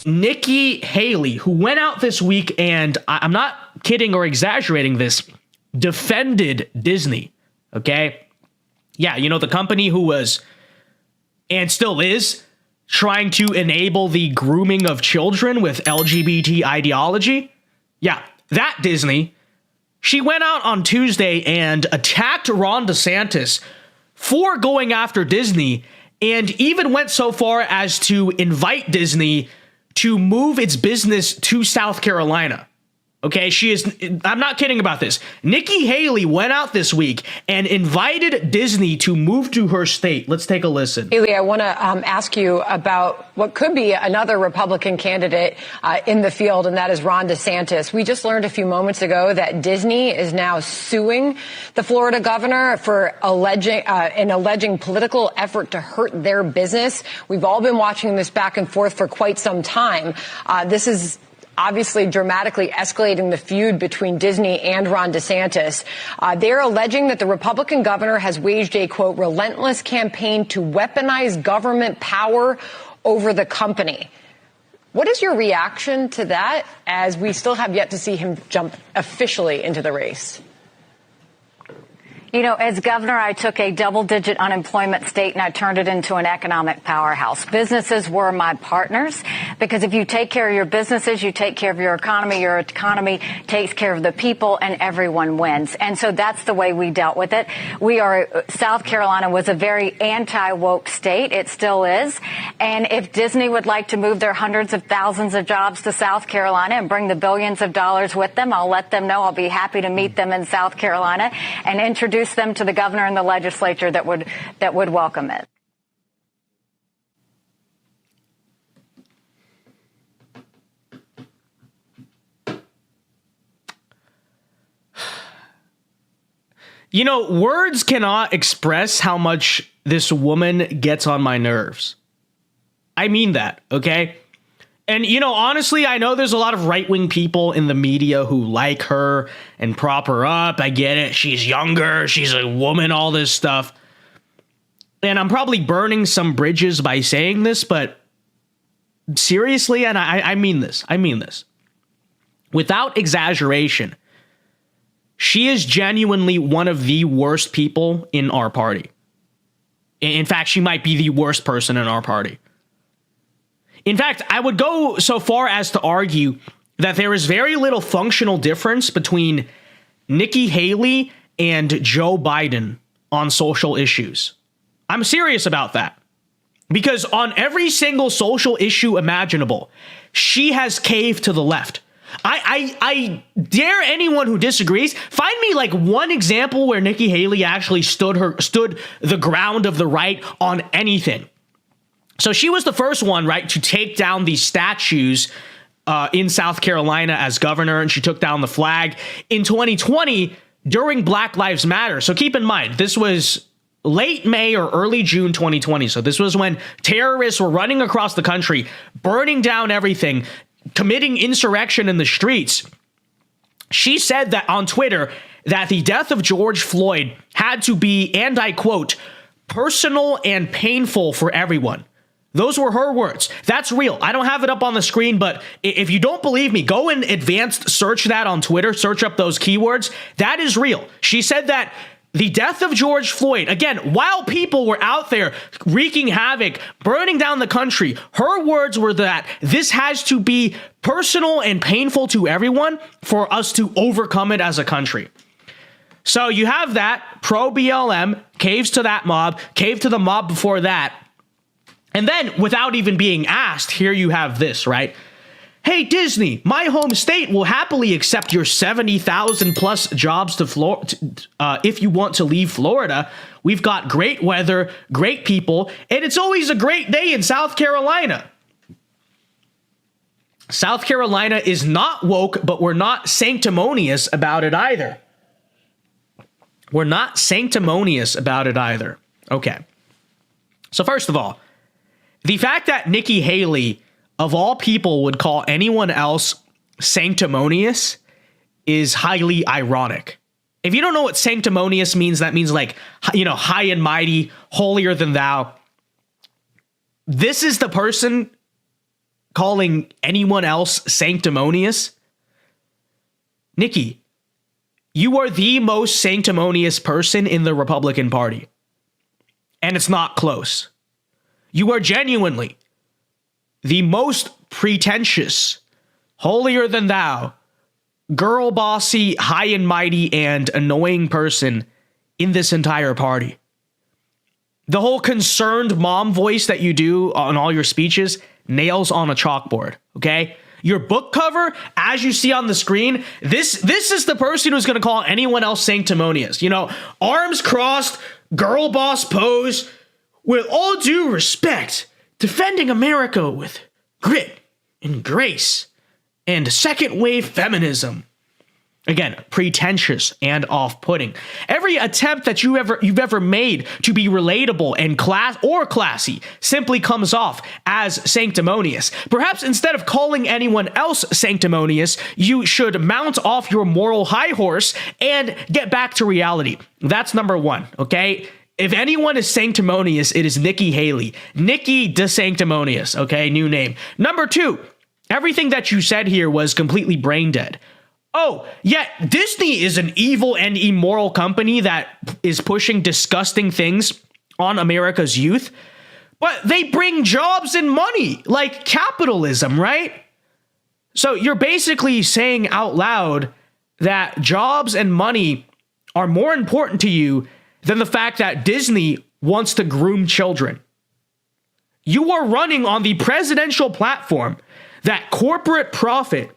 Nikki Haley, who went out this week and, I'm not kidding or exaggerating this, defended Disney, okay? Yeah, you know, the company who was, and still is, trying to enable the grooming of children with LGBT ideology. Yeah, that Disney. She went out on Tuesday and attacked Ron DeSantis for going after Disney, and even went so far as to invite Disney to move its business to South Carolina. Okay, I'm not kidding about this. Nikki Haley went out this week and invited Disney to move to her state. Let's take a listen. Haley, I want to ask you about what could be another Republican candidate in the field, and that is Ron DeSantis. We just learned a few moments ago that Disney is now suing the Florida governor for alleging political effort to hurt their business. We've all been watching this back and forth for quite some time. This is obviously dramatically escalating the feud between Disney and Ron DeSantis. They're alleging that the Republican governor has waged a, quote, relentless campaign to weaponize government power over the company. What is your reaction to that, as we still have yet to see him jump officially into the race? You know, as governor, I took a double-digit unemployment state and I turned it into an economic powerhouse. Businesses were my partners, because if you take care of your businesses, you take care of your economy takes care of the people, and everyone wins. And so that's the way we dealt with it. South Carolina was a very anti-woke state. It still is. And if Disney would like to move their hundreds of thousands of jobs to South Carolina and bring the billions of dollars with them, I'll let them know. I'll be happy to meet them in South Carolina and introduce them to the governor and the legislature that would welcome it. You know, words cannot express how much this woman gets on my nerves. I mean that, okay? And, you know, honestly, I know there's a lot of right-wing people in the media who like her and prop her up. I get it. She's younger. She's a woman, all this stuff. And I'm probably burning some bridges by saying this, but seriously, and I mean this. I mean this. Without exaggeration, she is genuinely one of the worst people in our party. In fact, she might be the worst person in our party. In fact, I would go so far as to argue that there is very little functional difference between Nikki Haley and Joe Biden on social issues. I'm serious about that. Because on every single social issue imaginable, she has caved to the left. I dare anyone who disagrees, find me like one example where Nikki Haley actually stood the ground of the right on anything. So she was the first one, right, to take down the statues in South Carolina as governor, and she took down the flag in 2020 during Black Lives Matter. So keep in mind, this was late May or early June 2020. So this was when terrorists were running across the country, burning down everything, committing insurrection in the streets. She said that on Twitter that the death of George Floyd had to be, and I quote, personal and painful for everyone. Those were her words. That's real. I don't have it up on the screen, but if you don't believe me, go and advanced search that on Twitter, search up those keywords. That is real. She said that the death of George Floyd, again, while people were out there wreaking havoc, burning down the country, her words were that this has to be personal and painful to everyone for us to overcome it as a country. So you have that, pro-BLM, caves to that mob, cave to the mob before that. And then, without even being asked, here you have this, right? Hey, Disney, my home state will happily accept your 70,000 plus jobs to Florida if you want to leave Florida. We've got great weather, great people, and it's always a great day in South Carolina. South Carolina is not woke, but we're not sanctimonious about it either. We're not sanctimonious about it either. Okay. So first of all, the fact that Nikki Haley, of all people, would call anyone else sanctimonious is highly ironic. If you don't know what sanctimonious means, that means like, high and mighty, holier than thou. This is the person calling anyone else sanctimonious. Nikki, you are the most sanctimonious person in the Republican Party. And it's not close. You are genuinely the most pretentious, holier than thou, girl bossy, high and mighty, and annoying person in this entire party. The whole concerned mom voice that you do on all your speeches, nails on a chalkboard, okay? Your book cover, as you see on the screen, this is the person who's going to call anyone else sanctimonious. Arms crossed, girl boss pose, with all due respect, defending America with grit and grace and second wave feminism. Again, pretentious and off-putting. Every attempt that you've ever made to be relatable and classy simply comes off as sanctimonious. Perhaps instead of calling anyone else sanctimonious, you should mount off your moral high horse and get back to reality. That's number one, okay? If anyone is sanctimonious, it is Nikki Haley. Nikki de Sanctimonious, okay? New name. Number two, everything that you said here was completely brain dead. Oh, yeah, Disney is an evil and immoral company that is pushing disgusting things on America's youth, but they bring jobs and money, like capitalism, right? So you're basically saying out loud that jobs and money are more important to you than the fact that Disney wants to groom children. You are running on the presidential platform that corporate profit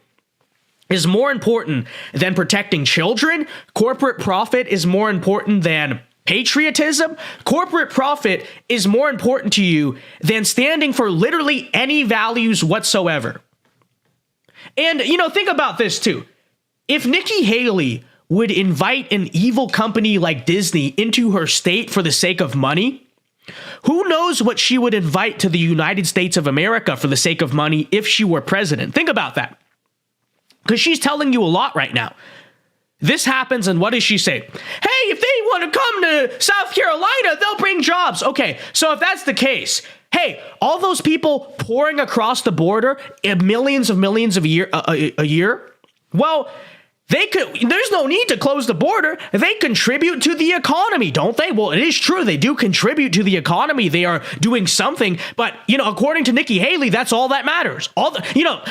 is more important than protecting children. Corporate profit is more important than patriotism. Corporate profit is more important to you than standing for literally any values whatsoever. And, think about this too. If Nikki Haley would invite an evil company like Disney into her state for the sake of money, who knows what she would invite to the United States of America for the sake of money if she were president? Think about that. Because she's telling you a lot right now. This happens, and what does she say? Hey, if they want to come to South Carolina, they'll bring jobs. Okay, so if that's the case, hey, all those people pouring across the border, millions a year, well, there's no need to close the border. They contribute to the economy, don't they? Well, it is true. They do contribute to the economy. They are doing something. But, according to Nikki Haley, that's all that matters.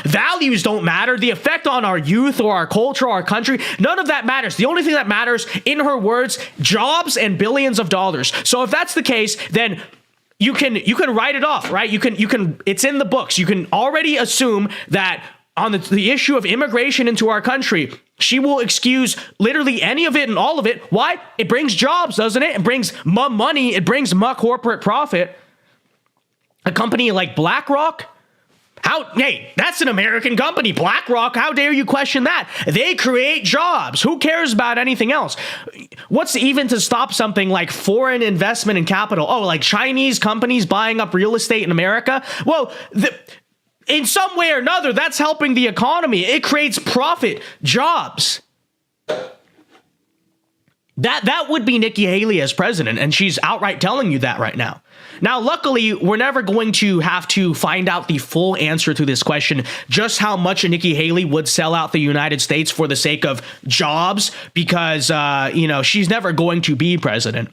Values don't matter. The effect on our youth or our culture, or our country, none of that matters. The only thing that matters, in her words, jobs and billions of dollars. So if that's the case, then you can write it off, right? You can, it's in the books. You can already assume that on the issue of immigration into our country, she will excuse literally any of it and all of it. Why? It brings jobs, doesn't it? It brings money. It brings corporate profit. A company like BlackRock, hey, that's an American company. BlackRock, how dare you question that? They create jobs. Who cares about anything else? What's even to stop something like foreign investment and capital? Oh, like Chinese companies buying up real estate in America? Well, in some way or another, that's helping the economy. It creates profit, jobs. That would be Nikki Haley as president, and she's outright telling you that right now. Now, luckily, we're never going to have to find out the full answer to this question, just how much Nikki Haley would sell out the United States for the sake of jobs, because, she's never going to be president.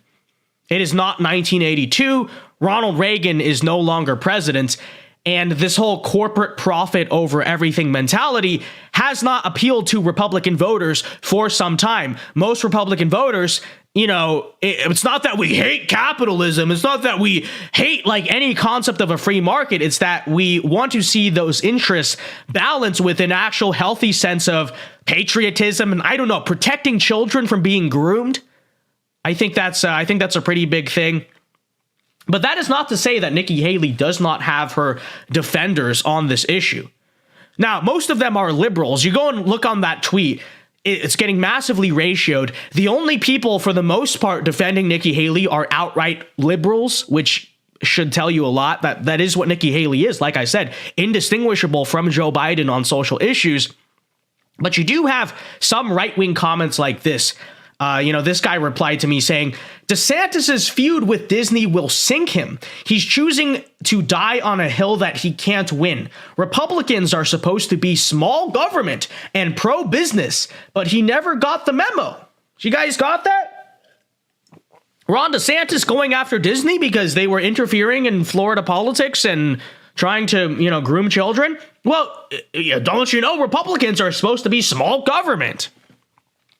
It is not 1982. Ronald Reagan is no longer president. And this whole corporate profit over everything mentality has not appealed to Republican voters for some time. Most Republican voters, it's not that we hate capitalism. It's not that we hate any concept of a free market. It's that we want to see those interests balanced with an actual healthy sense of patriotism and, protecting children from being groomed. I think that's a pretty big thing. But that is not to say that Nikki Haley does not have her defenders on this issue. Now, most of them are liberals. You go and look on that tweet. It's getting massively ratioed. The only people, for the most part, defending Nikki Haley are outright liberals, which should tell you a lot. That is what Nikki Haley is, like I said, indistinguishable from Joe Biden on social issues. But you do have some right-wing comments like this. This guy replied to me saying, DeSantis's feud with Disney will sink him. He's choosing to die on a hill that he can't win. Republicans are supposed to be small government and pro-business, but he never got the memo. You guys got that? Ron DeSantis going after Disney because they were interfering in Florida politics and trying to, groom children? Well, don't you know Republicans are supposed to be small government?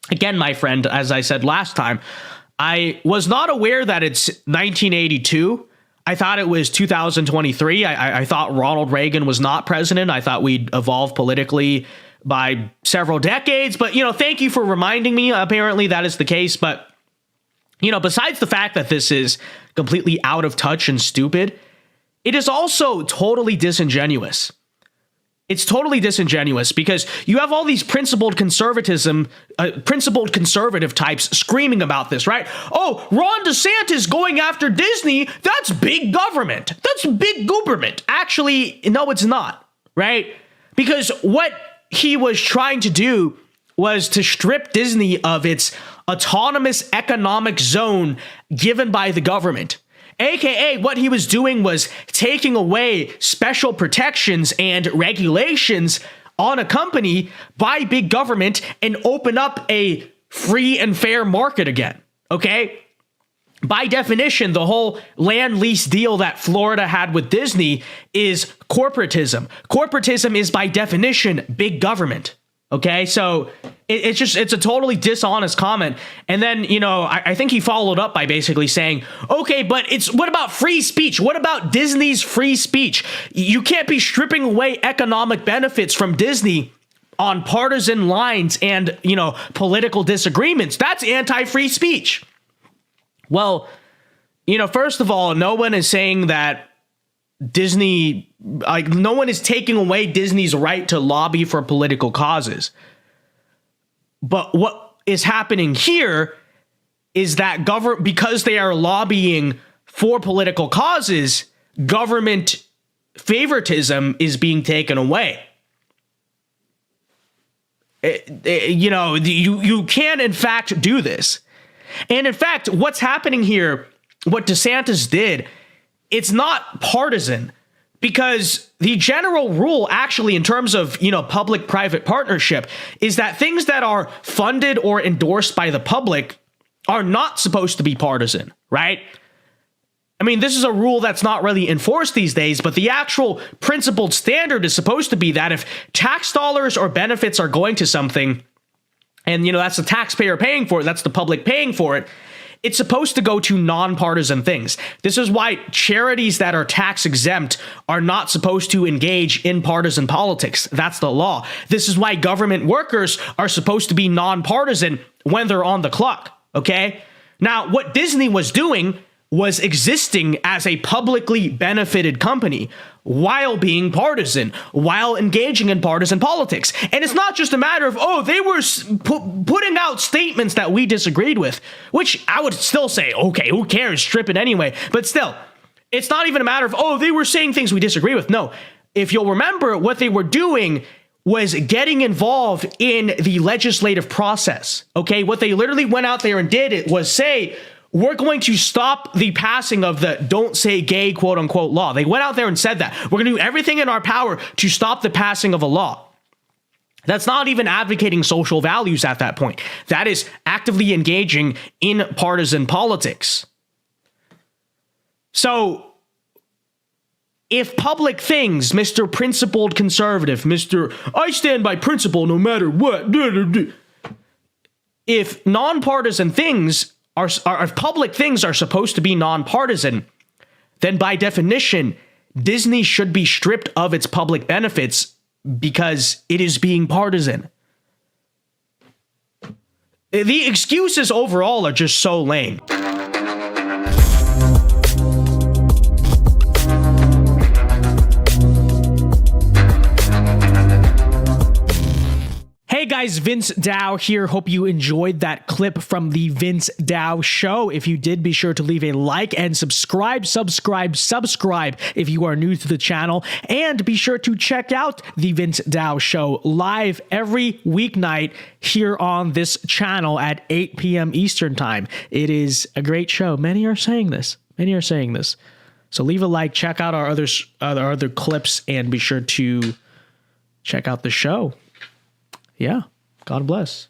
Again, my friend, as I said last time, I was not aware that it's 1982. I thought it was 2023. I thought Ronald Reagan was not president. I thought we'd evolved politically by several decades. But, thank you for reminding me. Apparently that is the case. But, besides the fact that this is completely out of touch and stupid, it is also totally disingenuous. It's totally disingenuous because you have all these principled conservative types screaming about this, right? Oh, Ron DeSantis going after Disney, that's big government. That's big gooberment. Actually, no, it's not, right? Because what he was trying to do was to strip Disney of its autonomous economic zone given by the government. AKA, what he was doing was taking away special protections and regulations on a company by big government and open up a free and fair market again, okay? By definition, the whole land lease deal that Florida had with Disney is corporatism. Corporatism is by definition big government. Okay, so it's a totally dishonest comment. And then, I think he followed up by basically saying, okay, but what about free speech? What about Disney's free speech? You can't be stripping away economic benefits from Disney on partisan lines and, political disagreements. That's anti-free speech. Well, first of all, no one is saying that Disney, no one is taking away Disney's right to lobby for political causes. But what is happening here is that because they are lobbying for political causes, government favoritism is being taken away. You can in fact do this. And in fact, what's happening here, what DeSantis did, it's not partisan, because the general rule actually in terms of, public-private partnership is that things that are funded or endorsed by the public are not supposed to be partisan, right? I mean, this is a rule that's not really enforced these days, but the actual principled standard is supposed to be that if tax dollars or benefits are going to something, and, that's the taxpayer paying for it, that's the public paying for it, it's supposed to go to nonpartisan things. This is why charities that are tax exempt are not supposed to engage in partisan politics. That's the law. This is why government workers are supposed to be nonpartisan when they're on the clock, okay? Now, what Disney was doing was existing as a publicly benefited company while being partisan, while engaging in partisan politics. And it's not just a matter of, they were putting out statements that we disagreed with, which I would still say, okay, who cares, strip it anyway. But still, it's not even a matter of, they were saying things we disagree with. No, if you'll remember, what they were doing was getting involved in the legislative process, okay? What they literally went out there and did was say, we're going to stop the passing of the don't say gay, quote unquote, law. They went out there and said that. We're going to do everything in our power to stop the passing of a law. That's not even advocating social values at that point. That is actively engaging in partisan politics. So if public things, Mr. Principled Conservative, Mr. I stand by principle no matter what, if nonpartisan things if public things are supposed to be nonpartisan, then by definition, Disney should be stripped of its public benefits because it is being partisan. The excuses overall are just so lame. Hey guys, guys, Vince Dow here. Hope you enjoyed that clip from the Vince Dow Show. If you did, be sure to leave a like and subscribe if you are new to the channel. And be sure to check out the Vince Dow Show live every weeknight here on this channel at 8 p.m. Eastern Time. It is a great show. Many are saying this. So leave a like, check out our other clips, and be sure to check out the show. Yeah. God bless.